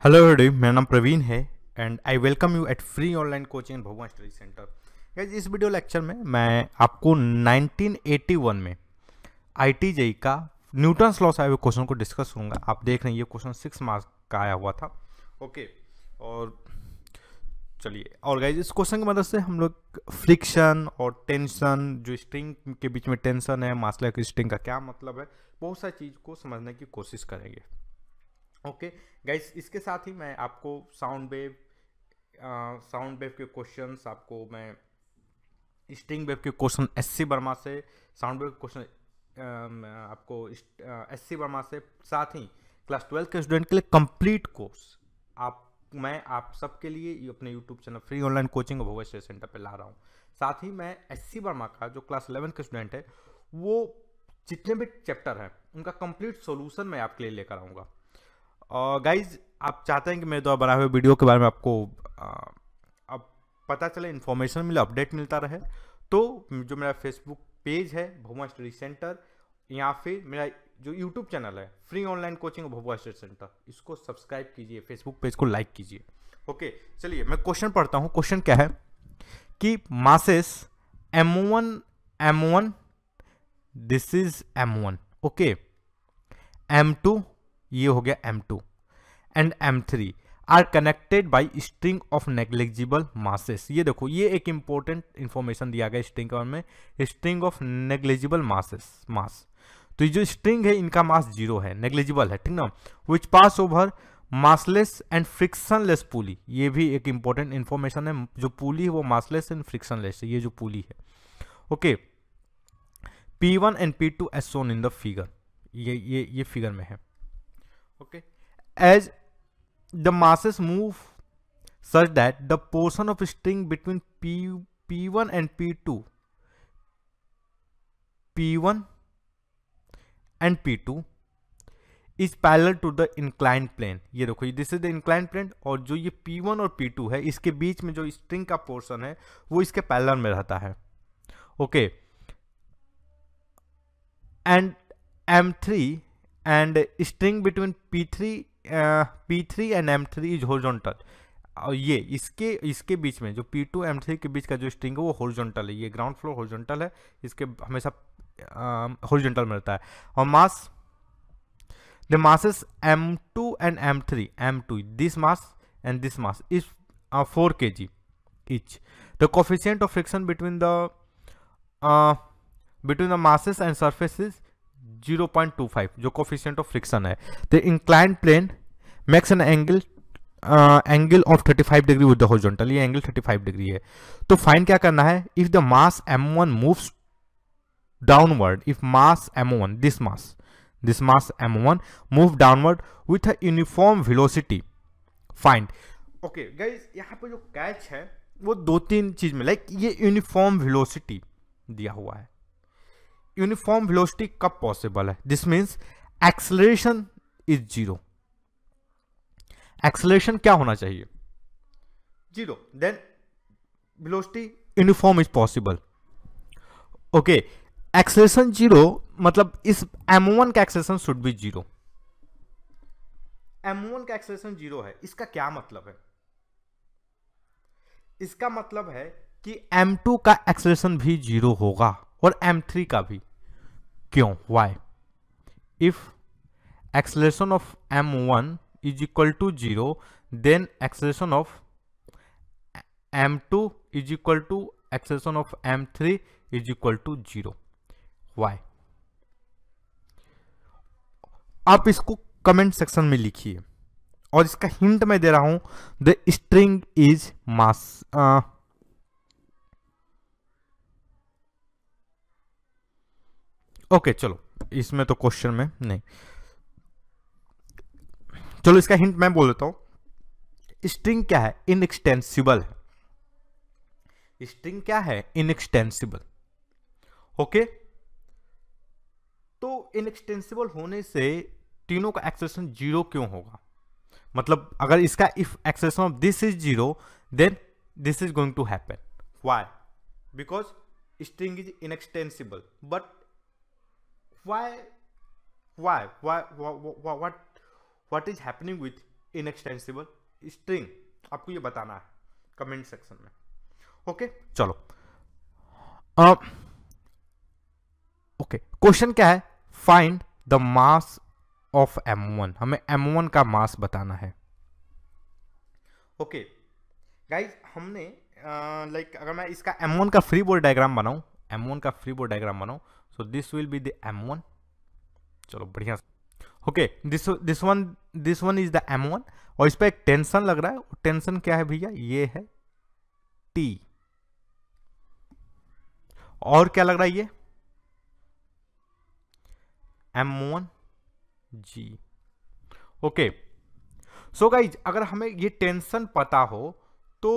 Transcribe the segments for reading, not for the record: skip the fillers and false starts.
Hello every day, मेरा नाम प्रवीण है and I welcome you at free online coaching in Bhagwan study centre. Guys, इस video lecture में मैं आपको 1981 में IIT-JEE का न्यूटन्स लॉ से आए हुए क्वेश्चन को डिस्कस करूंगा। आप देख रहे हैं ये क्वेश्चन 6 मार्क्स का आया हुआ था। ओके, और चलिए, और गाइस इस क्वेश्चन की मदद से हम लोग फ्रिक्शन और टेंशन, जो स्ट्रिंग के बीच में टेंशन है, मास लेवल की स्ट्रिंग का क्या मतलब है, बहुत सारी चीज़ को समझने की कोशिश करेंगे। ओके गाइस, इसके साथ ही मैं आपको साउंड वेव के क्वेश्चंस, आपको मैं स्ट्रिंग वेव के क्वेश्चन SC वर्मा से, साउंड वेव क्वेश्चन आपको SC वर्मा से, साथ ही क्लास 12 के स्टूडेंट के लिए कंप्लीट कोर्स मैं आप सबके लिए अपने YouTube channel free online coaching भगवान स्टडी सेंटर पे ला रहा हूँ। साथ ही मैं SC वर्मा का जो क्लास 11 के स्टूडेंट है, वो जितने भी चैप्टर हैं उनका कंप्लीट सॉल्यूशन मैं आपके लिए लेकर आऊँगा। गाइज, आप चाहते हैं कि मेरे द्वारा बनाए हुए वीडियो के बारे में आपको अब पता चले, इन्फॉर्मेशन मिले, अपडेट मिलता रहे, तो जो मेरा फेसबुक पेज है भगवान स्टडी सेंटर, या फिर मेरा जो यूट्यूब चैनल है फ्री ऑनलाइन कोचिंग भगवान स्टडी सेंटर, इसको सब्सक्राइब कीजिए, फेसबुक पेज को लाइक कीजिए। ओके, चलिए मैं क्वेश्चन पढ़ता हूँ। क्वेश्चन क्या है कि masses M1, this is M1, okay, M2, ये हो गया M2 and M3 are connected by string of negligible masses. ये देखो, ये एक इंपॉर्टेंट इंफॉर्मेशन दिया गया स्ट्रिंग के बारे में, स्ट्रिंग ऑफ नेग्लिजिबल मास। तो ये जो स्ट्रिंग है इनका मास 0 है, नेग्लिजिबल है, ठीक ना, विच पास ओवर मासलेस एंड फ्रिक्शनलेस पुली। ये भी एक इंपॉर्टेंट इंफॉर्मेशन है, जो पुली है वो मासलेस एंड फ्रिक्शनलेस है, ये जो पुली है। Okay, P1 and P2 as shown in the figure, ये फिगर में है। Okay, as the masses move such that the portion of string between P1 and P2 is parallel to the inclined plane। ये देखो, this is the inclined plane, और जो ये P1 और P2 है, इसके बीच में जो स्ट्रिंग का पोर्शन है वो इसके पैरेलल में रहता है। Okay, and M3 and string between P3 and M3 is horizontal। और ये इसके बीच में जो P2 M3 के बीच का जो स्ट्रिंग है वो हॉरिजॉन्टल है, ये ग्राउंड फ्लोर हॉरिजॉन्टल है, इसके हमेशा हॉरिजॉन्टल में रहता है। और mass, the masses M2 and M2, this mass and this mass is 4 kg each। the coefficient of friction between the masses and surfaces 0.25, जो कोफिशिएंट ऑफ फ्रिक्शन है। The inclined plane makes an angle of 35 degree with the horizontal, ये angle 35 degree है। तो find क्या करना है, if the mass M1 moves downward, if mass M1, this mass M1 move downward with a uniform velocity, find. Okay guys, यहाँ पे जो catch है वो 2-3 चीज में, लाइक ये यूनिफॉर्म वेलोसिटी दिया हुआ है। यूनिफॉर्म वेलोसिटी कब पॉसिबल है? This means acceleration is 0। Acceleration क्या होना चाहिए? 0, then velocity uniform is possible. Okay, acceleration 0 मतलब इस M1 का एक्सेलरेशन शुड बी 0। M1 का एक्सेलरेशन 0 है, इसका क्या मतलब है? इसका मतलब है कि M2 का एक्सेलरेशन भी 0 होगा और M3 का भी। क्यों? Why? If acceleration of M1 is equal to 0, then acceleration of M2 is equal to acceleration of M3 is equal to 0। Why? आप इसको कमेंट सेक्शन में लिखिए, और इसका हिंट मैं दे रहा हूं, the string is mass. Okay, चलो इसमें तो क्वेश्चन में नहीं, चलो इसका हिंट मैं बोल देता हूं। स्ट्रिंग क्या है? इनएक्सटेंसिबल है। स्ट्रिंग क्या है? इनएक्सटेंसिबल। ओके, तो इनएक्सटेंसिबल होने से तीनों का एक्सेलरेशन 0 क्यों होगा? मतलब अगर इसका if acceleration of this is 0, then this is going to happen. Why? Because string is inextensible, but why what is happening with inextensible string, आपको ये बताना है कमेंट सेक्शन में। ओके चलो ओके, क्वेश्चन क्या है, find the mass of M1, हमें M1 का मास बताना है। ओके गाइज, हमने लाइक अगर मैं इसका M1 का फ्री बॉडी डायग्राम बनाऊं, M1 का फ्री बॉडी डायग्राम बनाऊं, so this will be the M1। चलो बढ़िया। Okay, this one is the M1 और इस पर एक टेंशन लग रहा है। टेंशन क्या है भैया, ये है T। और क्या लग रहा है, ये M1G। ओके सो गाइज, अगर हमें ये टेंशन पता हो तो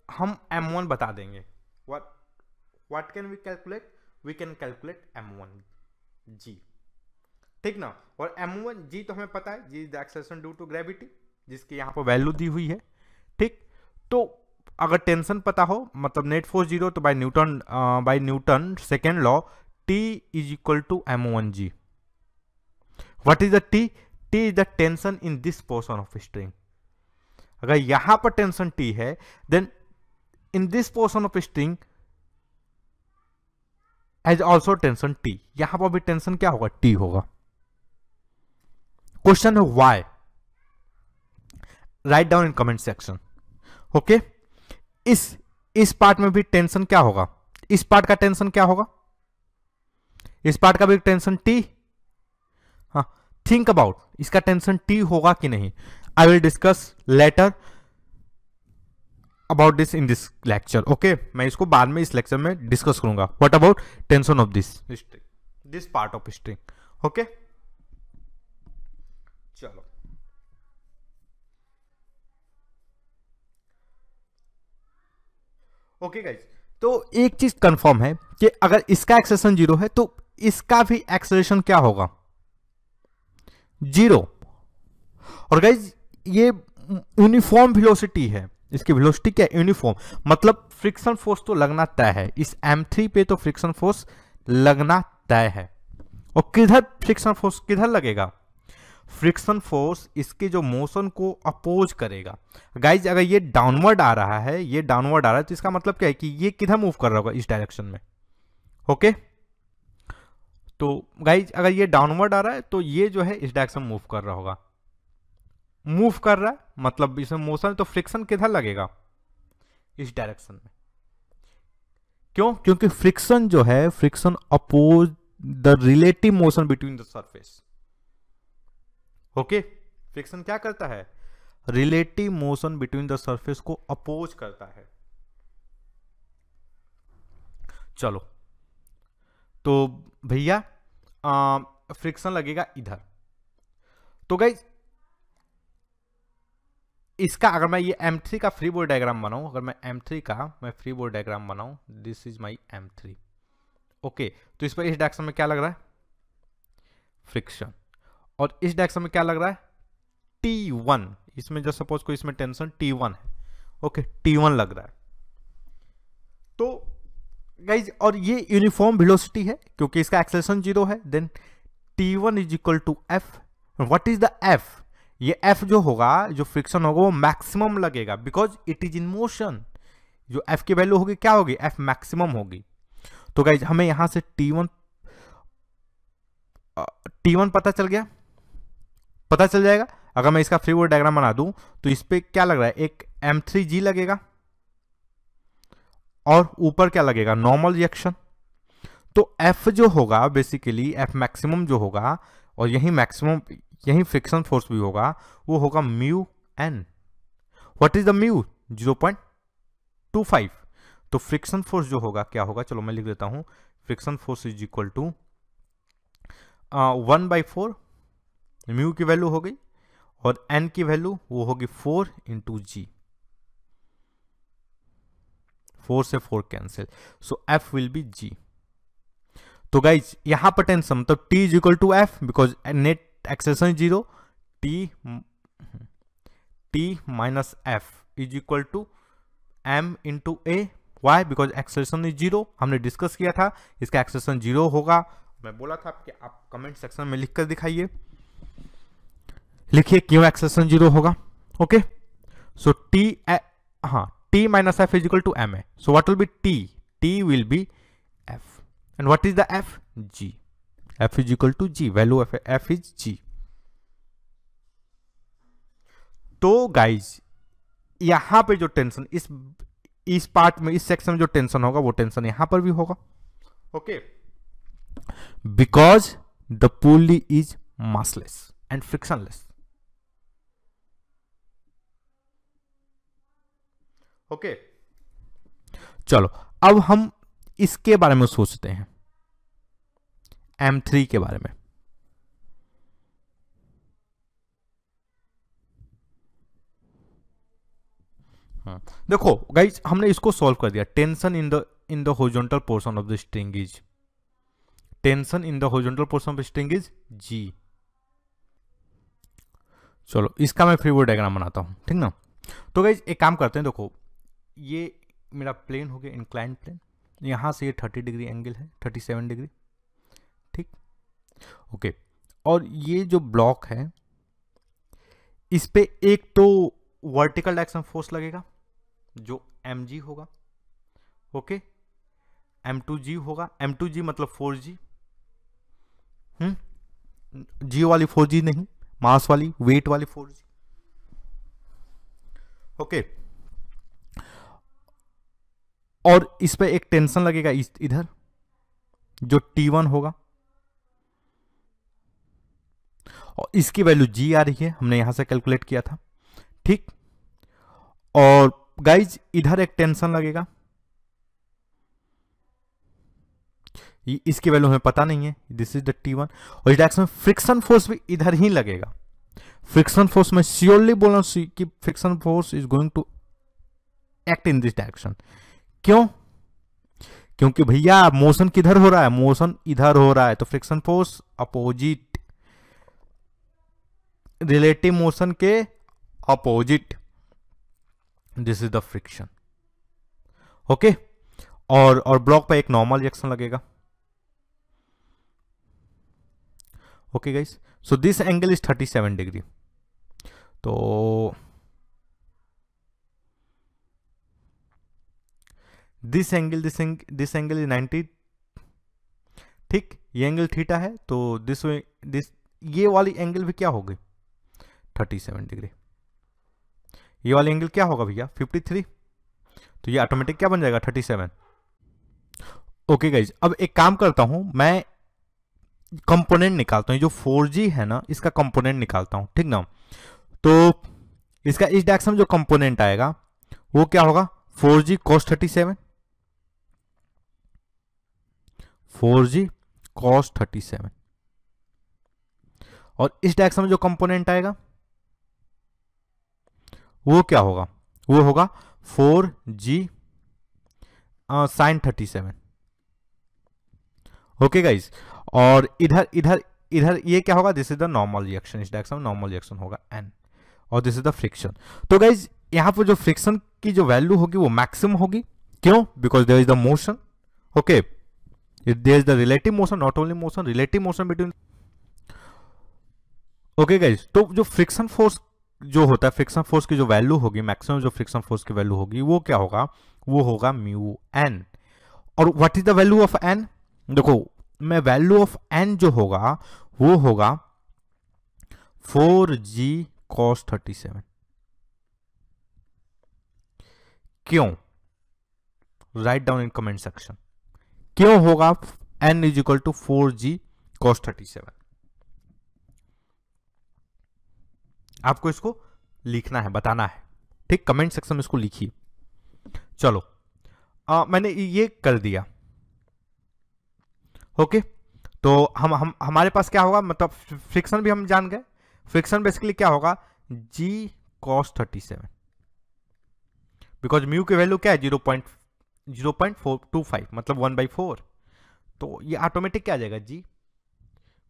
हम M1 बता देंगे। What can we calculate, we can calculate M1G, ठीक ना। और M1G तो हमें पता है, G is the acceleration due to gravity, जिसकी यहाँ पर वैल्यू दी हुई है, ठीक। तो अगर टेंशन पता हो, मतलब नेट फोर्स 0, तो by Newton second law T is equal to M1G। What is the T? T is the tension in this portion of string. अगर यहां पर टेंशन T है, then in this portion of string as also tension T, यहां पर भी tension क्या होगा, T होगा। क्वेश्चन है why, write down in comment section. Okay, इस पार्ट में भी टेंशन क्या होगा, इस पार्ट का टेंशन क्या होगा, इस पार्ट का भी टेंशन T। हाँ, थिंक अबाउट, इसका टेंशन T होगा कि नहीं। I will discuss later about this in this lecture. Okay, मैं इसको बाद में इस लेक्चर में डिस्कस करूंगा। What about tension of this part of string. Okay चलो, ओके गाइज, तो एक चीज कंफर्म है कि अगर इसका एक्सेलरेशन 0 है तो इसका भी एक्सेलरेशन क्या होगा, 0। और गाइज ये यूनिफॉर्म वेलोसिटी है, इसकी वेलोसिटी क्या है, यूनिफॉर्म, मतलब फ्रिक्शन फोर्स तो लगना तय है। इस M3 पे तो फ्रिक्शन फोर्स लगना तय है। और किधर फ्रिक्शन फोर्स किधर लगेगा, फ्रिक्शन फोर्स इसके जो मोशन को अपोज करेगा। गाइज अगर ये डाउनवर्ड आ रहा है, ये डाउनवर्ड आ रहा है, तो इसका मतलब क्या है कि ये किधर मूव कर रहा होगा, इस डायरेक्शन में। ओके, तो गाइज अगर ये डाउनवर्ड आ रहा है तो ये जो है इस डायरेक्शन में मूव कर रहा होगा। मूव कर रहा है मतलब इसमें मोशन है, तो फ्रिक्शन किधर लगेगा, इस डायरेक्शन में। क्यों? क्योंकि फ्रिक्शन जो है, friction oppose the relative motion between the surface. Okay, friction क्या करता है, relative motion between the surface को अपोज करता है। चलो, तो भैया फ्रिक्शन लगेगा इधर। तो गाइज इसका अगर मैं ये M3 का फ्री बॉडी डायग्राम बनाऊं, अगर मैं M3 का फ्री बॉडी डायग्राम बनाऊं, this is my M3। Okay, तो इस पर इस डायरेक्शन में क्या लग रहा है, फ्रिक्शन। और इस डायरेक्शन में क्या लग रहा है, T1। इसमें जो सपोज कोई इसमें टेंशन T1 है। ओके, T1 लग रहा है। तो गाइज और ये यूनिफॉर्म वेलोसिटी है क्योंकि इसका एक्सेलरेशन 0 है। Then T1 is equal to F। What is the F? ये F जो होगा, जो फ्रिक्शन होगा, वो मैक्सिमम लगेगा because it is in motion. जो F की वैल्यू होगी क्या होगी, F मैक्सिमम होगी। तो गाइज हमें यहां से T1 पता चल गया, पता चल जाएगा। अगर मैं इसका फ्री बॉडी डायग्राम बना दूं तो इस पे क्या लग रहा है, एक M3G लगेगा और ऊपर क्या लगेगा, नॉर्मल रिएक्शन। तो F जो होगा बेसिकली, F मैक्सिमम जो होगा, और यही मैक्सिमम, यही फ्रिक्शन फोर्स भी होगा, वो होगा mu N. What is the mu, 0.25। तो फ्रिक्शन फोर्स जो होगा क्या होगा, चलो मैं लिख देता हूं, friction force is equal to 1/4 mu की वैल्यू हो गई, और एन की वैल्यू वो होगी 4 इंटू जी। 4 से 4 cancel, so F will be G। तो गाइज यहां पर टेंशन मतलब T is equal to F because net acceleration 0, T minus F is equal to M into A। Why? Because acceleration is 0, हमने discuss किया था इसका acceleration 0 होगा। मैं बोला था कि आप कमेंट सेक्शन में लिखकर दिखाइए, लिखिए क्यों एक्सेलरेशन 0 होगा। ओके, सो टी, हाँ, T minus F is equal to M है, so what will be T, T will be F, and what is the F, G, F is equal to G, value F is G. तो guys यहां पे जो tension इस part में, इस section में जो टेंशन होगा वो टेंशन यहां पर भी होगा। Okay, because the pulley is massless and frictionless. Okay, चलो अब हम इसके बारे में सोचते हैं, M3 के बारे में। देखो गाइज, हमने इसको सॉल्व कर दिया। Tension in the horizontal portion of the string is, tension in the horizontal portion of the string is G. चलो इसका मैं फ्री बॉडी डायग्राम बनाता हूं, ठीक ना। तो गाइज एक काम करते हैं, देखो ये मेरा प्लेन हो गया, इंक्लाइंड प्लेन, यहां से ये 30 डिग्री एंगल है, 37 डिग्री, ठीक। ओके, और ये जो ब्लॉक है इस पे एक तो वर्टिकल डायरेक्शन फोर्स लगेगा जो mg होगा, ओके, m2g होगा, m2g मतलब 4g, g वाली 4g नहीं, मास वाली, वेट वाली 4g, ओके। और इस पे एक टेंशन लगेगा इधर जो T1 होगा, और इसकी वैल्यू g आ रही है, हमने यहां से कैलकुलेट किया था, ठीक। और गाइज इधर एक टेंशन लगेगा, इसकी वैल्यू हमें पता नहीं है, दिस इज द T1, और इस डायरेक्शन में फ्रिक्शन फोर्स भी इधर ही लगेगा। फ्रिक्शन फोर्स में श्योरली बोल रहा हूं कि friction force is going to act in this direction. क्यों? क्योंकि भैया मोशन किधर हो रहा है, मोशन इधर हो रहा है, तो friction force opposite, relative motion के opposite, this is the friction, okay. और ब्लॉक पे एक नॉर्मल रिएक्शन लगेगा, okay guys. So this angle is 37 degree, तो दिस एंगल इज 90, ठीक। ये एंगल थीटा है, तो दिस ये वाली एंगल भी क्या होगी 37 डिग्री, ये वाली एंगल क्या होगा भैया 53, तो ये ऑटोमेटिक क्या बन जाएगा 37। ओके गाइज, अब एक काम करता हूं, मैं कंपोनेंट निकालता हूं, जो 4G है ना इसका कंपोनेंट निकालता हूं, ठीक ना। तो इसका इस डायरेक्शन में जो कंपोनेंट आएगा वो क्या होगा 4G cos 37, 4G cos 37, और इस डायरेक्शन में जो कंपोनेंट आएगा वो क्या होगा, वो होगा 4G sin 37, ओके गाइज। और इधर इधर इधर ये क्या होगा, this is the normal reaction, इस डायरेक्शन में नॉर्मल रिएक्शन होगा n, और दिस इज द फ्रिक्शन। तो गाइज यहां पर जो फ्रिक्शन की जो वैल्यू होगी वो मैक्सिमम होगी, क्यों, because there is the motion, okay, there is the relative motion, not only motion, relative motion between, okay guys. तो जो फ्रिक्शन फोर्स जो होता है, फ्रिक्शन फोर्स की जो वैल्यू होगी, मैक्सिमम जो फ्रिक्शन फोर्स की वैल्यू होगी वो क्या होगा, वो होगा म्यू एन। और what is the value of N, देखो मैं वैल्यू ऑफ एन जो होगा वो होगा 4G cos 37, क्यों, write down in comment section, क्यों होगा n is equal to 4G cos 37, आपको इसको लिखना है, बताना है, ठीक, कमेंट सेक्शन में इसको लिखिए। चलो मैंने ये कर दिया, ओके। तो हमारे पास क्या होगा, मतलब फ्रिक्शन भी हम जान गए, फ्रिक्शन बेसिकली क्या होगा G cos 37, बिकॉज म्यू की वैल्यू क्या है 0.425, मतलब 1/4, तो ये ऑटोमेटिक क्या आ जाएगा G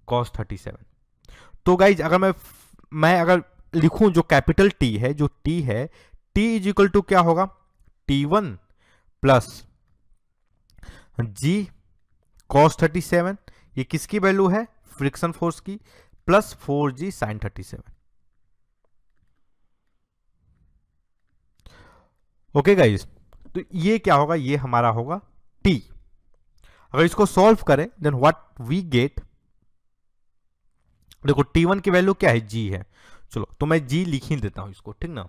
cos 37। तो गाइज अगर मैं अगर लिखूं जो कैपिटल T है, जो T है, T इज इक्वल टू क्या होगा T1 प्लस G cos 37, ये किसकी वैल्यू है फ्रिक्शन फोर्स की, plus 4G sin 37, okay guys, तो ये क्या होगा, ये हमारा होगा t। अगर इसको सॉल्व करें देन व्हाट वी गेट, देखो t1 की वैल्यू क्या है, g है। चलो तो मैं g लिख ही देता हूं इसको, ठीक ना।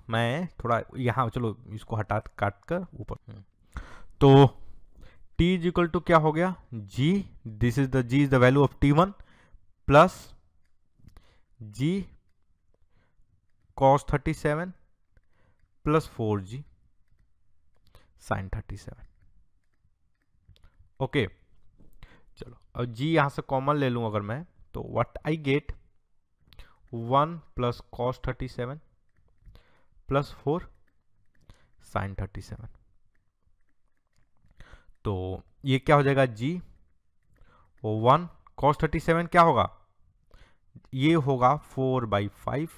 मैं थोड़ा यहाँ, चलो इसको हटा काट कर ऊपर, तो t इज इक्वल टू क्या हो गया, g, this is the g is the value of t1 plus g cos 37 plus 4g sin 37। Okay चलो अब g यहां से कॉमन ले लूं अगर मैं, तो what I get 1 plus cos 37 plus 4 sin 37। तो ये क्या हो जाएगा, g 1 cos 37 क्या होगा, ये होगा 4/5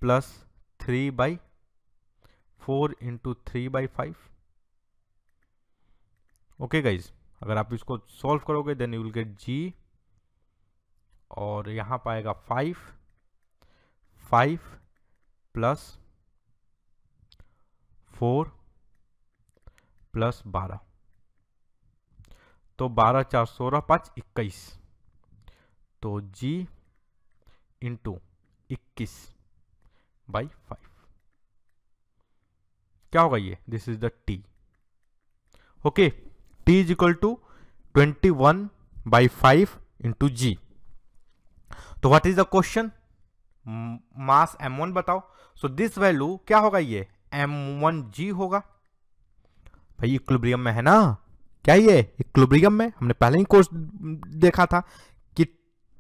प्लस 3/4 इंटू 3/5। ओके गाइज, अगर आप इसको सॉल्व करोगे then you will get g, और यहां पाएगा 5 प्लस 4 प्लस 12, तो 12 4 16 5 21, तो g इंटू 21/5 क्या होगा ये, this is the t। Okay, t is equal to 21/5 into g। तो what is the question, mass m1 बताओ। सो दिस वैल्यू क्या होगा, ये m1g होगा। भाई इक्विलिब्रियम में है ना, क्या ये इक्विलिब्रियम में, हमने पहले ही कोर्स देखा था कि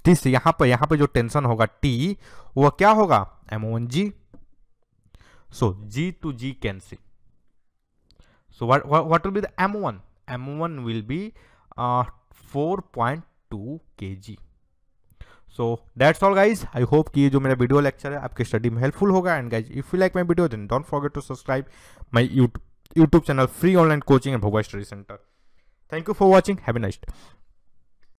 दिस यहां पे जो टेंशन होगा t, वो क्या होगा m1g। So g to g cancel, so what will be the m1, m1 will be 4.2 kg। So that's all guys, I hope कि ये जो मेरा वीडियो लेक्चर है आपकी स्टडी में हेल्पफुल होगा। And guys if you like my video then don't forget to subscribe my YouTube channel free online coaching and Bhogwa study centre. Thank you for watching, have a nice day.